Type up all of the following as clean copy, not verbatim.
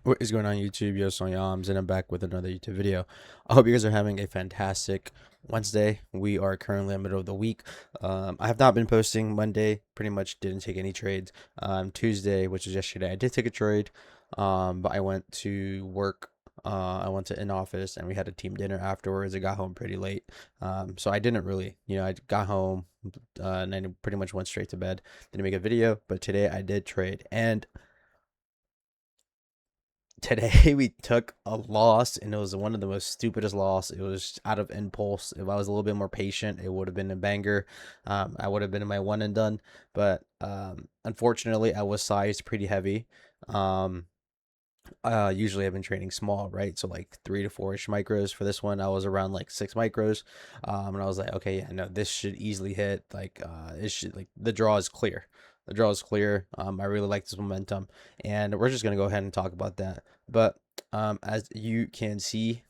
What is going on YouTube? Yo, Soy Yams, and I'm back with another YouTube video. I hope you guys are having a fantastic Wednesday. We are currently in the middle of the week. I have not been posting Monday, pretty much didn't take any trades. Tuesday, which was yesterday, I did take a trade, but I went to work. I went to in office and we had a team dinner afterwards. I got home pretty late. So I didn't really, I got home and I pretty much went straight to bed. Didn't make a video, but today I did trade. And today we took a loss and it was one of the most stupidest loss. It was out of impulse. If I was a little bit more patient, it would have been a banger. I would have been in my one and done, but unfortunately I was sized pretty heavy. um Usually I've been trading small, right? So like 3 to 4 ish micros. For this one I was around like 6 micros. And I was like, okay, yeah, no, this should easily hit. Like it should, like, the draw is clear. The draw is clear. I really like this momentum, and we're just gonna go ahead and talk about that. But as you can see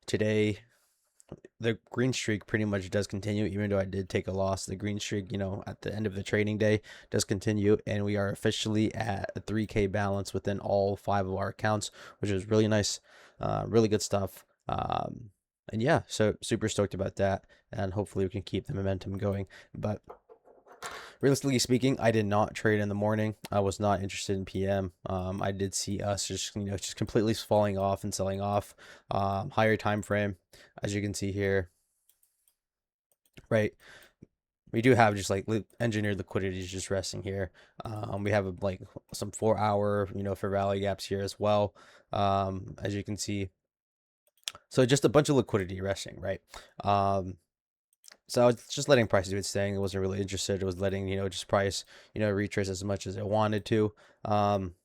today, the green streak pretty much does continue. Even though I did take a loss, the green streak, at the end of the trading day, does continue, and we are officially at a 3K balance within all 5 of our accounts, which is really nice. Really good stuff. And yeah, so super stoked about that, and hopefully we can keep the momentum going. But realistically speaking, I did not trade in the morning. I was not interested in PM. I did see us just completely falling off and selling off. Higher time frame, as you can see here, right? We do have just like engineered liquidity just resting here. We have like some 4 hour, for rally gaps here as well. As you can see, so just a bunch of liquidity resting, right? Um, So I was just letting price do its thing. I wasn't really interested. It was letting, just price, retrace as much as I wanted to. Um,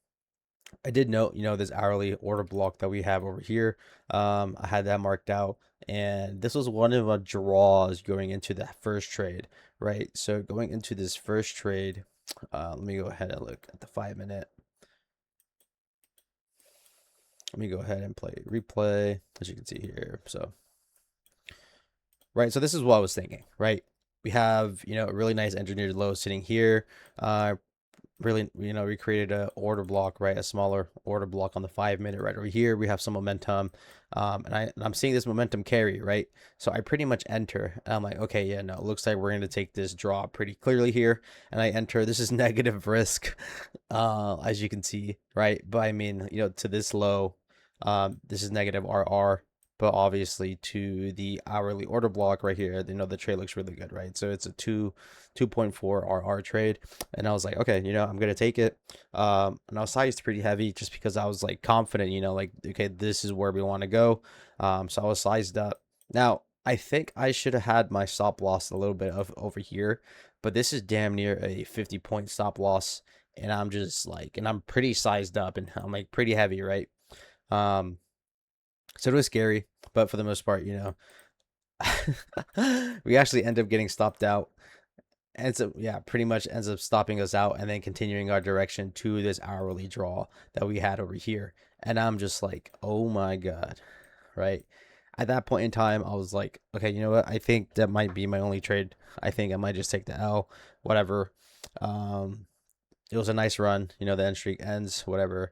I did note, this hourly order block that we have over here. I had that marked out, and this was one of the draws going into that first trade, right? So going into this first trade, let me go ahead and look at the 5 minute. Let me go ahead and play replay, as you can see here. So, right, so this is what I was thinking, right? We have, a really nice engineered low sitting here. Really, we created a order block, right? A smaller order block on the 5 minute right over here. We have some momentum, and I'm seeing this momentum carry, right? So I pretty much enter, and I'm like, okay, yeah, no, it looks like we're going to take this draw pretty clearly here, and I enter. This is negative risk, as you can see, right? But I mean, to this low, this is negative RR. But obviously to the hourly order block right here, the trade looks really good, right? So it's a 2.4 RR trade, and I was like, okay, I'm gonna take it. And I was sized pretty heavy just because I was like confident, like, okay, this is where we want to go. So I was sized up. Now I think I should have had my stop loss a little bit of over here, but this is damn near a 50 point stop loss, and I'm just like, and I'm pretty sized up, and I'm like pretty heavy, right? Um, so it was scary, but for the most part, we actually end up getting stopped out. And so, yeah, pretty much ends up stopping us out and then continuing our direction to this hourly draw that we had over here. And I'm just like, oh my God, right? At that point in time, I was like, okay, you know what? I think that might be my only trade. I think I might just take the L, whatever. Um, it was a nice run. The end streak ends, whatever.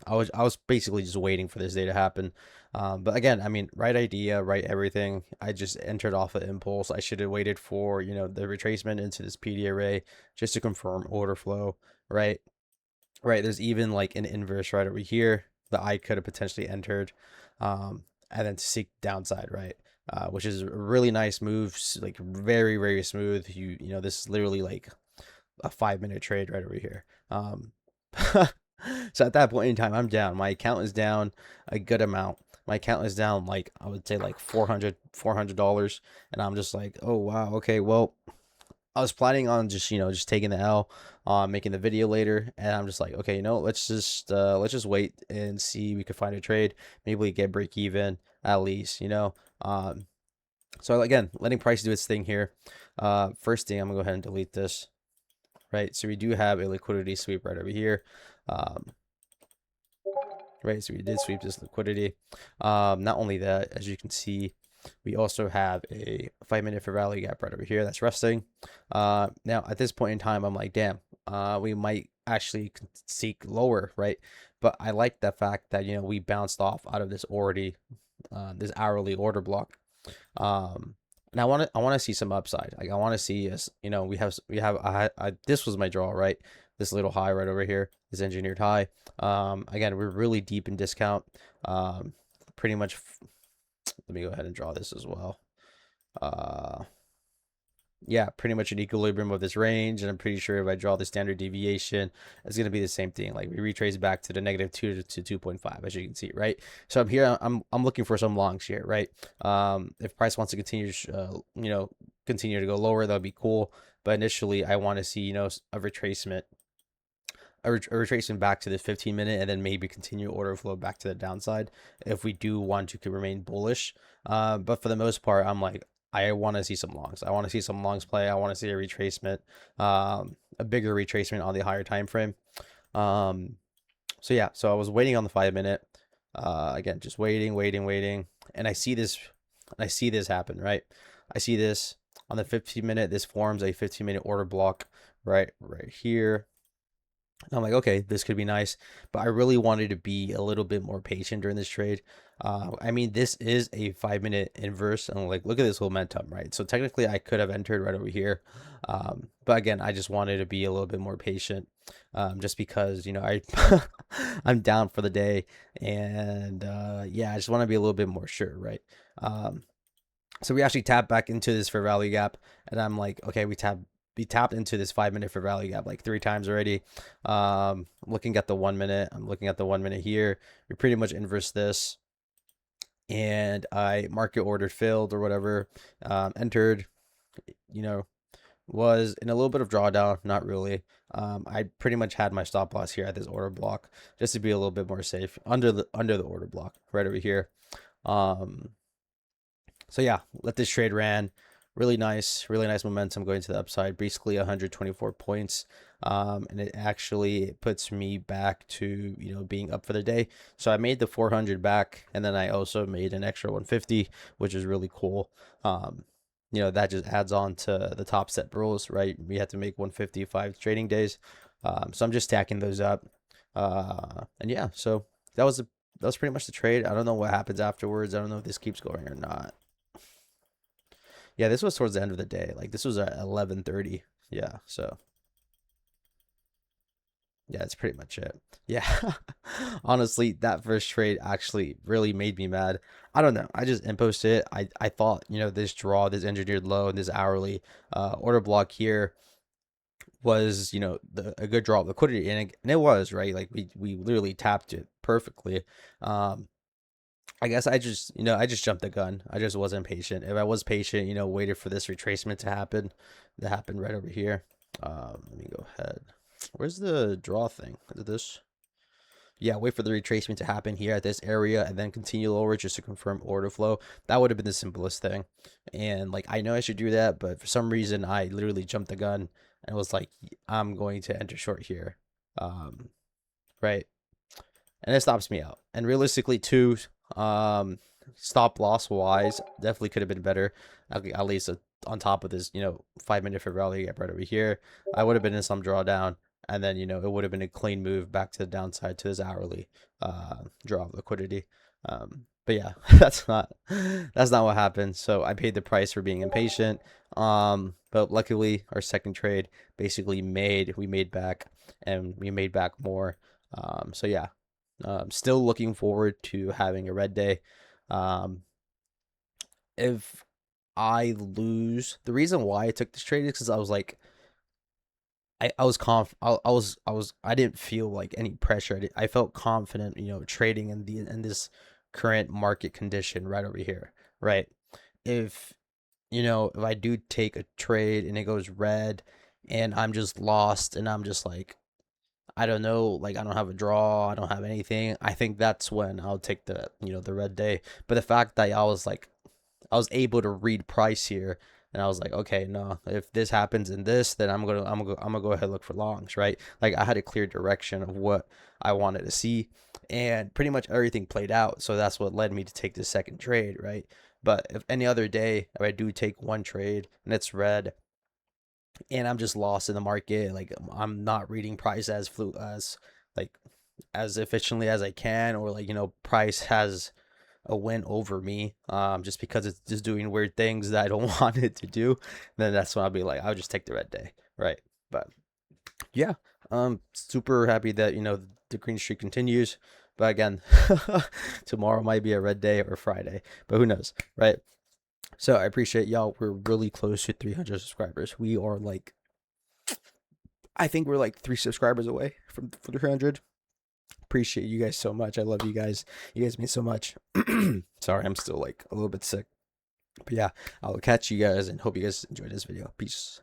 I was basically just waiting for this day to happen. But again, I mean, right idea, right everything. I just entered off of impulse. I should have waited for, the retracement into this PD array just to confirm order flow, right? Right. There's even like an inverse right over here that I could have potentially entered, and then to seek downside, right? Which is a really nice move, like very, very smooth. This is literally like a 5 minute trade right over here. So at that point in time, I'm down. My account is down a good amount. My account is down like, I would say like $400. And I'm just like, oh wow, okay, well, I was planning on just taking the L, making the video later, and I'm just like, okay, let's just wait and see. We could find a trade. Maybe we get break even at least. So again, letting price do its thing here. First thing, I'm gonna go ahead and delete this. Right, so we do have a liquidity sweep right over here. Um, right, so we did sweep this liquidity. Not only that, as you can see, we also have a 5 minute for rally gap right over here that's resting. Now at this point in time, I'm like, damn, we might actually seek lower, right? But I like the fact that we bounced off out of this hourly order block. And I want to see some upside. Like I want to see us, we have this was my draw, right? This little high right over here, this engineered high. Again, we're really deep in discount. Um, Pretty much. Let me go ahead and draw this as well. Uh, yeah, pretty much an equilibrium of this range, and I'm pretty sure if I draw the standard deviation, it's going to be the same thing. Like we retrace back to the -2 to 2.5, as you can see, right? So I'm here. I'm looking for some longs here, right? If price wants to continue to go lower, that'll be cool. But initially, I want to see a retracement a retracement back to the 15-minute and then maybe continue order flow back to the downside if we do want to remain bullish. But for the most part, I'm like, I want to see some longs. I want to see some longs play. I want to see a retracement, a bigger retracement on the higher time frame. Um, so yeah, so I was waiting on the 5-minute. Again, just waiting, and I see this happen, right? I see this on the 15-minute. This forms a 15-minute order block, right here. I'm like, okay, this could be nice, but I really wanted to be a little bit more patient during this trade. I mean, this is a 5-minute inverse, and like, look at this momentum, right? So technically, I could have entered right over here, but again, I just wanted to be a little bit more patient, just because I'm down for the day, and yeah, I just want to be a little bit more sure, right? Um, so we actually tapped back into this for value gap, and I'm like, okay, we tapped into this 5-minute for value gap like 3 times already. Looking at the 1 minute, I'm looking at the 1 minute here. We pretty much inverse this, and I market ordered filled or whatever. Entered, you know, was in a little bit of drawdown, not really. I pretty much had my stop loss here at this order block just to be a little bit more safe under the order block right over here. Um, so yeah, let this trade ran. Really nice momentum going to the upside, basically 124 points. And it actually puts me back to, being up for the day. So I made the 400 back, and then I also made an extra 150, which is really cool. That just adds on to the Topstep rules, right? We had to make 155 trading days. So I'm just stacking those up. And yeah, so that was that was pretty much the trade. I don't know what happens afterwards. I don't know if this keeps going or not. Yeah, this was towards the end of the day. Like this was at 11:30. Yeah, so yeah, that's pretty much it. Yeah. Honestly, that first trade actually really made me mad. I don't know. I just imposted it. I thought, this draw, this engineered low, and this hourly order block here was, a good draw of liquidity, and it was, right? Like we literally tapped it perfectly. Um I guess I just jumped the gun. I just wasn't patient. If I was patient, waited for this retracement to happen, that happened right over here. Let me go ahead. Where's the draw thing? Is it this? Yeah, wait for the retracement to happen here at this area and then continue lower just to confirm order flow. That would have been the simplest thing. And like I know I should do that, but for some reason I literally jumped the gun and was like, I'm going to enter short here. Um, right. And it stops me out. And realistically, too, um, stop loss wise, definitely could have been better. At least on top of this, 5-minute for rally gap right over here, I would have been in some drawdown, and then it would have been a clean move back to the downside to this hourly draw of liquidity. But yeah, that's not what happened. So I paid the price for being impatient. But luckily, our second trade basically we made back, and we made back more. So yeah, still looking forward to having a red day. Um, if I lose, the reason why I took this trade is because I was like, I was I didn't feel like any pressure. I felt confident, trading in this current market condition right over here, right? If if I do take a trade and it goes red, and I'm just lost, and I'm just like, I don't know, like I don't have a draw, I don't have anything. I think that's when I'll take the red day. But the fact that I was able to read price here, and I was like, okay, no, if this happens in this, then I'm gonna go ahead and look for longs, right? Like I had a clear direction of what I wanted to see, and pretty much everything played out. So that's what led me to take this second trade, right? But if any other day, if I do take one trade and it's red, and I'm just lost in the market. Like I'm not reading price like as efficiently as I can, or like price has a win over me, just because it's just doing weird things that I don't want it to do. Then that's when I'll be like, I'll just take the red day, right? But yeah, super happy that the green streak continues. But again, tomorrow might be a red day or Friday, but who knows, right? So I appreciate y'all. We're really close to 300 subscribers. We are like, I think we're like 3 subscribers away from 300. Appreciate you guys so much. I love you guys. You guys mean so much. Sorry, I'm still like a little bit sick. But yeah, I'll catch you guys and hope you guys enjoyed this video. Peace.